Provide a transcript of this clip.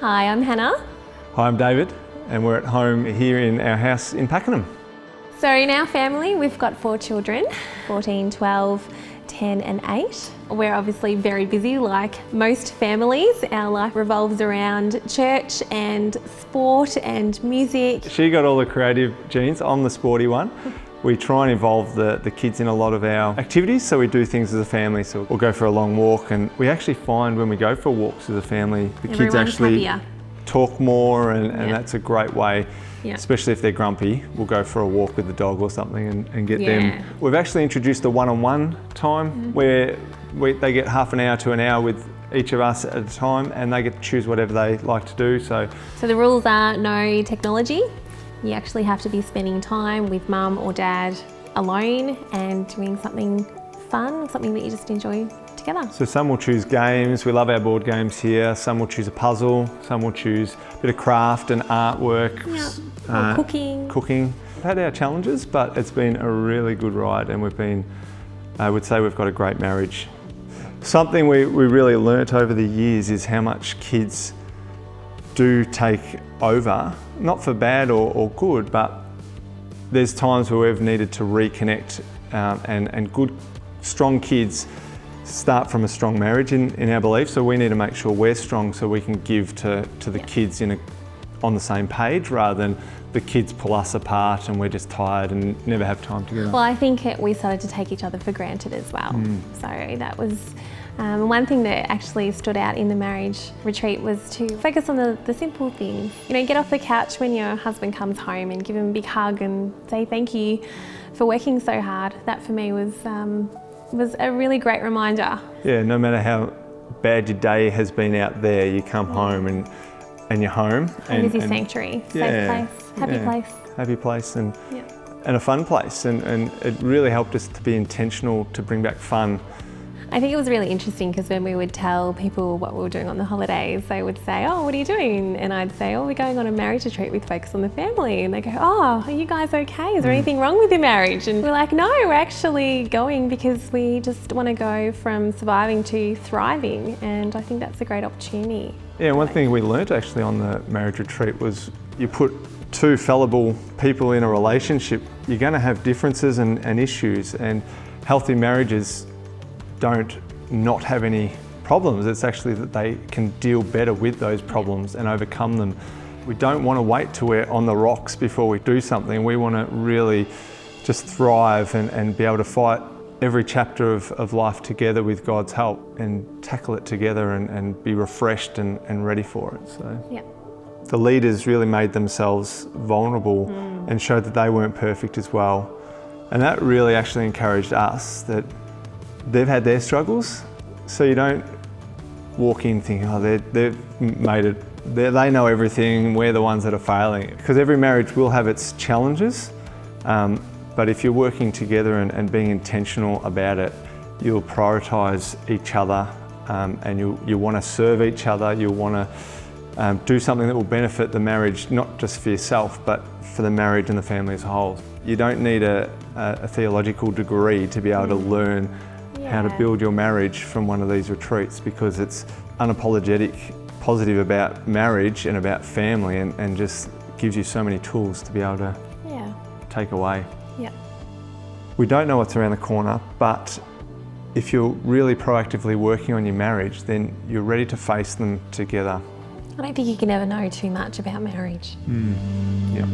Hi, I'm Hanna. Hi, I'm David, and we're at home here in our house in Pakenham. So in our family, we've got 4 children, 14, 12, 10 and 8. We're obviously very busy like most families. Our life revolves around church and sport and music. She got all the creative genes, I'm the sporty one. We try and involve the kids in a lot of our activities, so we do things as a family. So we'll go for a long walk, and we actually find when we go for walks as a family, the kids actually talk more, and that's a great way, especially if they're grumpy. We'll go for a walk with the dog or something and get them. We've actually introduced a one-on-one time where they get half an hour to an hour with each of us at a time, and they get to choose whatever they like to do. So the rules are no technology. You actually have to be spending time with mum or dad alone and doing something fun, something that you just enjoy together. So some will choose games. We love our board games here. Some will choose a puzzle. Some will choose a bit of craft and artwork. Or cooking. We've had our challenges, but it's been a really good ride, and I would say we've got a great marriage. Something we really learnt over the years is how much kids do take over, not for bad or good, but there's times where we've needed to reconnect, and good, strong kids start from a strong marriage in our belief, so we need to make sure we're strong so we can give to the kids on the same page, rather than the kids pull us apart and we're just tired and never have time together. Well, I think we started to take each other for granted as well. So that was one thing that actually stood out in the marriage retreat, was to focus on the simple things. You know, get off the couch when your husband comes home and give him a big hug and say thank you for working so hard. That for me was a really great reminder. Yeah, no matter how bad your day has been out there, you come home and you're home. Home is your sanctuary, safe place, happy place and a fun place. And it really helped us to be intentional to bring back fun. I think it was really interesting because when we would tell people what we were doing on the holidays, they would say, "Oh, what are you doing?" And I'd say, "Oh, we're going on a marriage retreat with Focus on the Family." And they go, "Oh, are you guys okay? Is there anything wrong with your marriage?" And we're like, "No, we're actually going because we just want to go from surviving to thriving." And I think that's a great opportunity. Yeah, one thing we learnt actually on the marriage retreat was you put 2 fallible people in a relationship, you're going to have differences and issues, and healthy marriages don't not have any problems. It's actually that they can deal better with those problems and overcome them. We don't want to wait till we're on the rocks before we do something. We want to really just thrive and be able to fight every chapter of life together with God's help and tackle it together and be refreshed and ready for it. So the leaders really made themselves vulnerable and showed that they weren't perfect as well. And that really actually encouraged us that they've had their struggles, so you don't walk in thinking, oh, they've made it, they know everything, we're the ones that are failing. Because every marriage will have its challenges, but if you're working together and being intentional about it, you'll prioritise each other, and you'll want to serve each other, you'll want to do something that will benefit the marriage, not just for yourself, but for the marriage and the family as a whole. You don't need a theological degree to be able to learn how to build your marriage from one of these retreats, because it's unapologetic, positive about marriage and about family, and just gives you so many tools to be able to take away. We don't know what's around the corner, but if you're really proactively working on your marriage, then you're ready to face them together. I don't think you can ever know too much about marriage. Yeah.